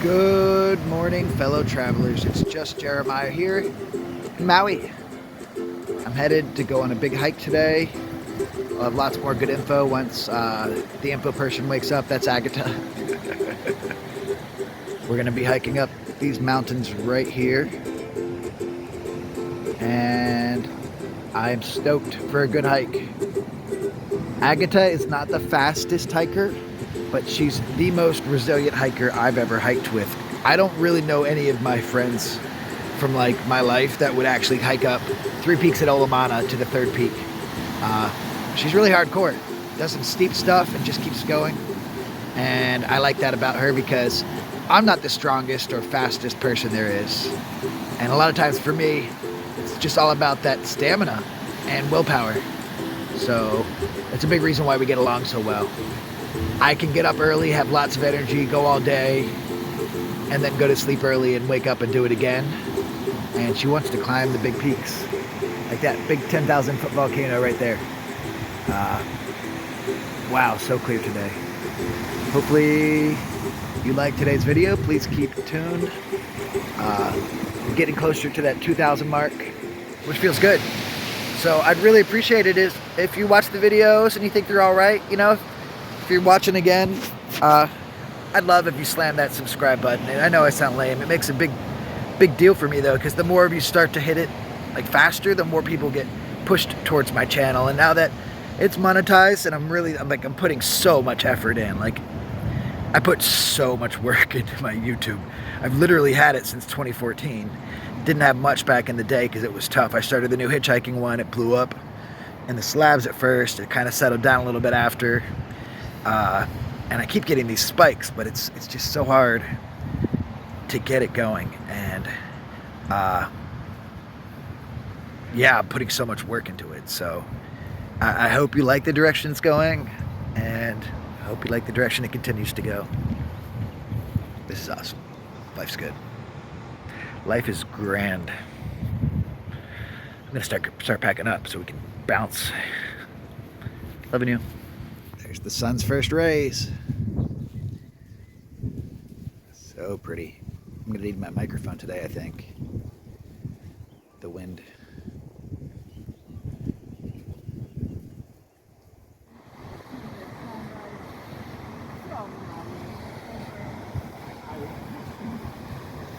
Good morning, fellow travelers. It's just Jeremiah here in Maui. I'm headed to go on a big hike today. I'll have lots more good info once the info person wakes up. That's Agatha. We're going to be hiking up these mountains right here. And I'm stoked for a good hike. Agatha is not the fastest hiker, but she's the most resilient hiker I've ever hiked with. I don't really know any of my friends from like my life that would actually hike up 3 peaks at Olamana to the 3rd peak. She's really hardcore, does some steep stuff and just keeps going. And I like that about her because I'm not the strongest or fastest person there is. And a lot of times for me, it's just all about that stamina and willpower. So that's a big reason why we get along so well. I can get up early, have lots of energy, go all day, and then go to sleep early and wake up and do it again. And she wants to climb the big peaks, like that big 10,000 foot volcano right there. Wow, so clear today. Hopefully you like today's video. Please keep tuned. We're getting closer to that 2,000 mark, which feels good. So I'd really appreciate it if you watch the videos and you think they're all right, you know. If you're watching again, I'd love if you slam that subscribe button. And I know I sound lame. It makes a big deal for me though, because the more of you start to hit it like faster, the more people get pushed towards my channel. And now that it's monetized, and I'm putting so much effort in. Like, I put so much work into my YouTube. I've literally had it since 2014. Didn't have much back in the day because it was tough. I started the new Hitchhiking one. It blew up in the slabs at first. It kind of settled down a little bit after. And I keep getting these spikes, but it's just so hard to get it going. And yeah, I'm putting so much work into it. So I hope you like the direction it's going, and I hope you like the direction it continues to go. This is awesome. Life's good. Life is grand. I'm gonna start packing up so we can bounce. Loving you. There's the sun's first rays. So pretty. I'm gonna need my microphone today, I think. The wind.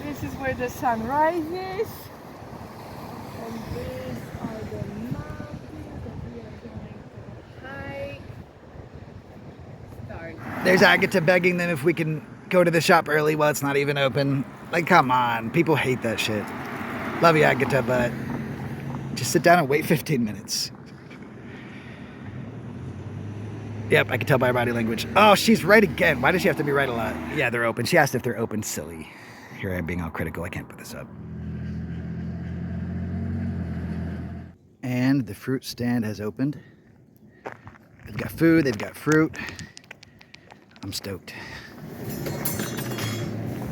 This is where the sun rises, and these are the mountains that we are going to hike. There's Agatha begging them if we can go to the shop early while it's not even open. Like, come on, people hate that shit. Love you, Agatha, but just sit down and wait 15 minutes. Yep, I can tell by her body language. Oh, she's right again. Why does she have to be right a lot? Yeah, they're open. She asked if they're open. Silly. Here I am being all critical. I can't put this up. And the fruit stand has opened. They've got food. They've got fruit. I'm stoked.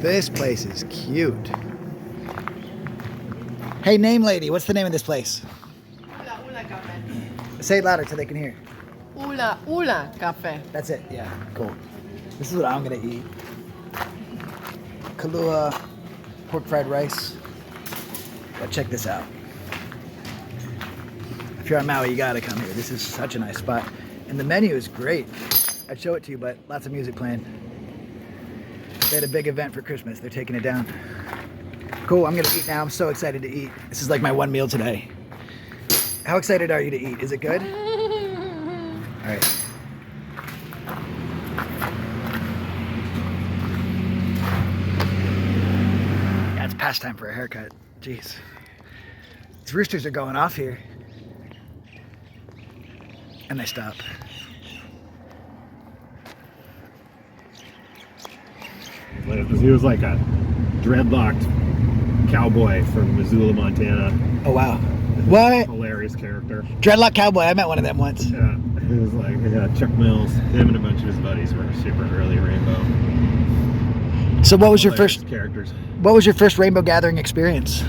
This place is cute. Hey, name lady, what's the name of this place? Ula Cafe. Say it louder so they can hear. Ula Cafe. That's it, yeah, cool. This is what I'm gonna eat. Kalua pork fried rice. But check this out. If you're on Maui, you gotta come here. This is such a nice spot. And the menu is great. I'd show it to you, but lots of music playing. They had a big event for Christmas. They're taking it down. Cool, I'm gonna eat now. I'm so excited to eat. This is like my one meal today. How excited are you to eat? Is it good? All right. Yeah, it's past time for a haircut. Jeez. These roosters are going off here. And they stop. He was like a dreadlocked cowboy from Missoula, Montana. Oh, wow. What? Hilarious character. Dreadlock Cowboy. I met one of them once. Yeah, it was like Chuck Mills. Him and a bunch of his buddies were super early Rainbow. So what was your Hilarious first characters? What was your first rainbow gathering experience?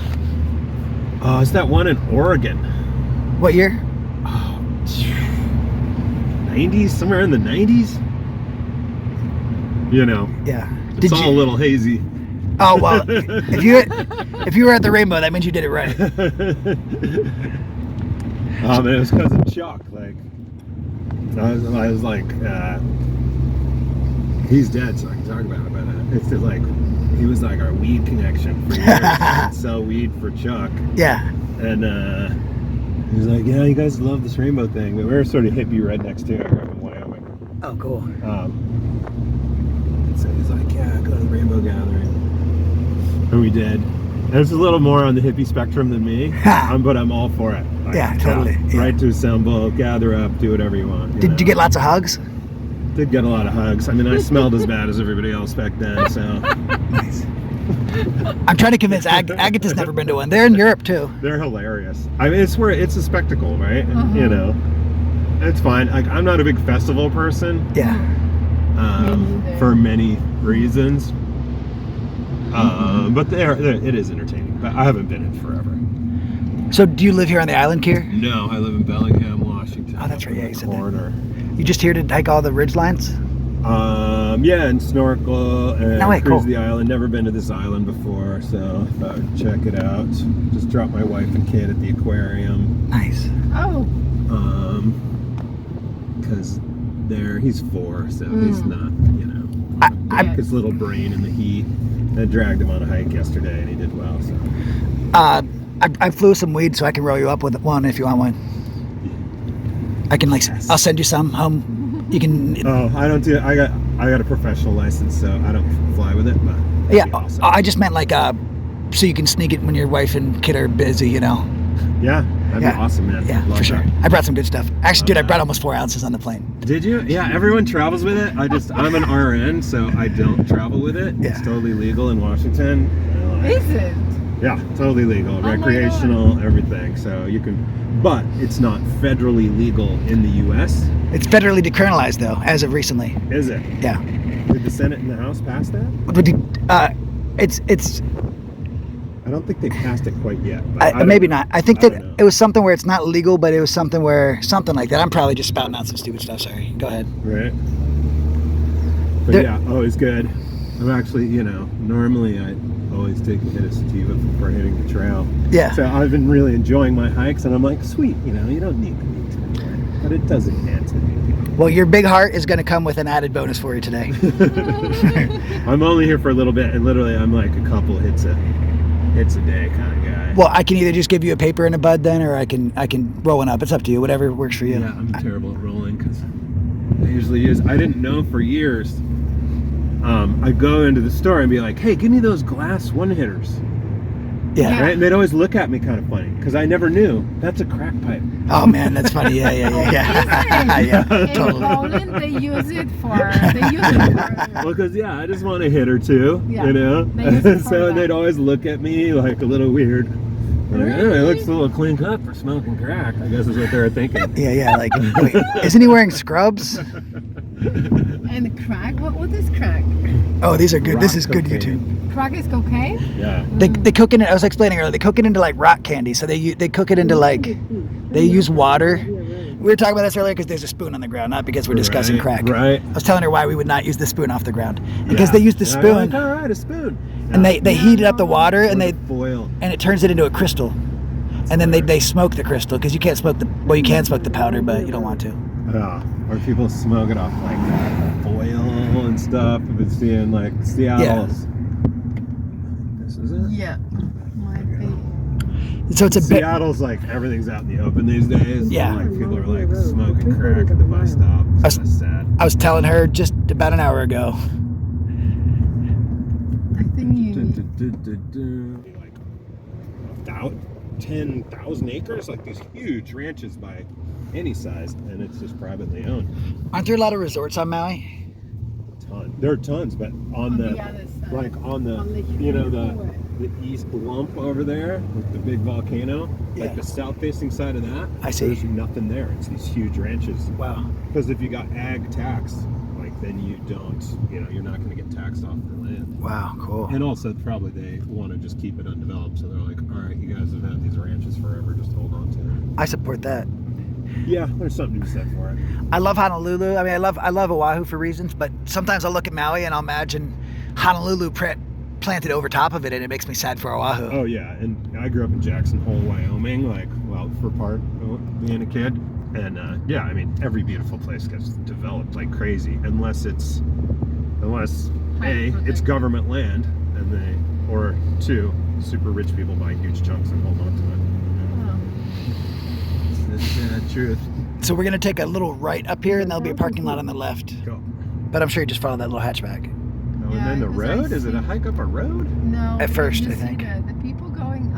Oh, it's that one in Oregon. What year? Oh, 90s, somewhere in the 90s. You know. Yeah. It's all a little hazy. Oh well, if you were at the rainbow, that means you did it right. And it was because of Chuck. Like, I was like, he's dead, so I can talk about it. But it's just like, he was like our weed connection for years. I'd sell weed for Chuck. Yeah. And he was like, yeah, you guys love this rainbow thing. But we were sort of hippie rednecks too. I grew up in Wyoming. Oh, cool. So he's like, yeah, go to the rainbow gathering. And we did. And it's a little more on the hippie spectrum than me, but I'm all for it. Like, Yeah, totally. Yeah. Right to assemble, gather up, do whatever you want. Did you get lots of hugs? Did get a lot of hugs. I mean, I smelled as bad as everybody else back then, so. Nice. I'm trying to convince Agatha's never been to one. They're in Europe too. They're hilarious. I mean, it's a spectacle, right? You know, it's fine. Like, I'm not a big festival person. Yeah. For many reasons. But it is entertaining. But I haven't been in forever. So do you live here on the island, Kier? No, I live in Bellingham, Washington. Oh, that's right. Yeah, you said that. Corner. You just here to hike all the ridge lines? Yeah, and snorkel and No way, cruise cool. the island. Never been to this island before, so I thought I'd check it out. Just dropped my wife and kid at the aquarium. Nice. Oh. Because he's 4, so he's not, you know, his little brain in the heat. I dragged him on a hike yesterday, and he did well. So. I flew some weed, so I can roll you up with one if you want one. I can I'll send you some home. You can. Oh, I don't do. I got a professional license, so I don't fly with it. But Yeah, awesome. I just meant so you can sneak it when your wife and kid are busy, you know. Yeah, that'd be awesome, man. Yeah, Love for sure. that. I brought some good stuff. Actually, dude, I brought almost 4 ounces on the plane. Did you? Yeah, everyone travels with it. I'm an RN, so I don't travel with it. Yeah. It's totally legal in Washington. Is it? Yeah, totally legal, my recreational, everything. So you can, but it's not federally legal in the U.S. It's federally decriminalized, though, as of recently. Is it? Yeah. Did the Senate and the House pass that? But it's I don't think they passed it quite yet. But maybe not. I think I that don't know. it was something where it's not legal, but it was something like that. I'm probably just spouting out some stupid stuff. Sorry. Go ahead. Right. But yeah, always good. I'm actually, normally I always take a hit of sativa before hitting the trail. Yeah. So I've been really enjoying my hikes, and I'm like, sweet, you don't need the meat anyway, but it does enhance it. Well, your big heart is going to come with an added bonus for you today. I'm only here for a little bit, and literally I'm like a couple hits a day kind of guy. Well, I can either just give you a paper and a bud then, or I can roll one up. It's up to you. Whatever works for you. Yeah, I'm terrible at rolling because I usually use. I didn't know for years. I'd go into the store and be like, "Hey, give me those glass one-hitters." Yeah. Right? And they'd always look at me kind of funny because I never knew that's a crack pipe. Oh man, that's funny. Yeah. Yeah, In totally. Poland, they use it for. Well, because I just want a hit or two, Yeah, they use it for so that. they'd always look at me like a little weird. Like, Really? it looks a little clean cut for smoking crack. I guess is what they were thinking. Yeah. Like, wait, isn't he wearing scrubs? And crack? What is crack? Oh, these are good. This Rock is good cocaine. YouTube. Crack is cocaine? Yeah. They cook it. I was explaining earlier. They cook it into like rock candy. So they cook it into they use water. We were talking about this earlier because there's a spoon on the ground, not because we're discussing crack. Right. I was telling her why we would not use the spoon off the ground because they use the spoon Like, all right, a spoon. and they heated up the water and foil. it turns it into a crystal, and then they smoke the crystal because you can't smoke you can smoke the powder, but you don't want to. Or people smoke it off like foil and stuff. If it's in like Seattle's. This is it. Yeah. Might be. So it's a bit. Seattle's like everything's out in the open these days. Yeah. Like people are like smoking crack at the bus stop. It's kind of sad. I was telling her just about an hour ago. I think you. Like about 10,000 acres, like these huge ranches by any size, and it's just privately owned. Aren't there a lot of resorts on Maui? There are tons, but on the other side. like on the On the the east lump over there with the big volcano, Yeah. like the south facing side of that, I see. there's nothing there. It's these huge ranches. Wow. Because if you got ag tax, like then you don't, you're not going to get taxed off the land. Wow. Cool. And also probably they want to just keep it undeveloped, so they're like, all right, you guys have had these ranches forever, just hold on to it. I support that. Yeah, there's something to be said for it. I love Honolulu. I mean, I love Oahu for reasons, but sometimes I'll look at Maui and I'll imagine Honolulu planted over top of it, and it makes me sad for Oahu. Oh yeah, and I grew up in Jackson Hole, Wyoming, like, well, for part of being a kid. And yeah, I mean, every beautiful place gets developed like crazy, unless A, it's government land, and or two, super rich people buy huge chunks and hold on to it. It's the truth. So we're gonna take a little right up here, and there'll be a parking lot on the left. Go. But I'm sure you just follow that little hatchback. Oh, and then the road? Is it a hike up a road? No. At first, you I see think. The people going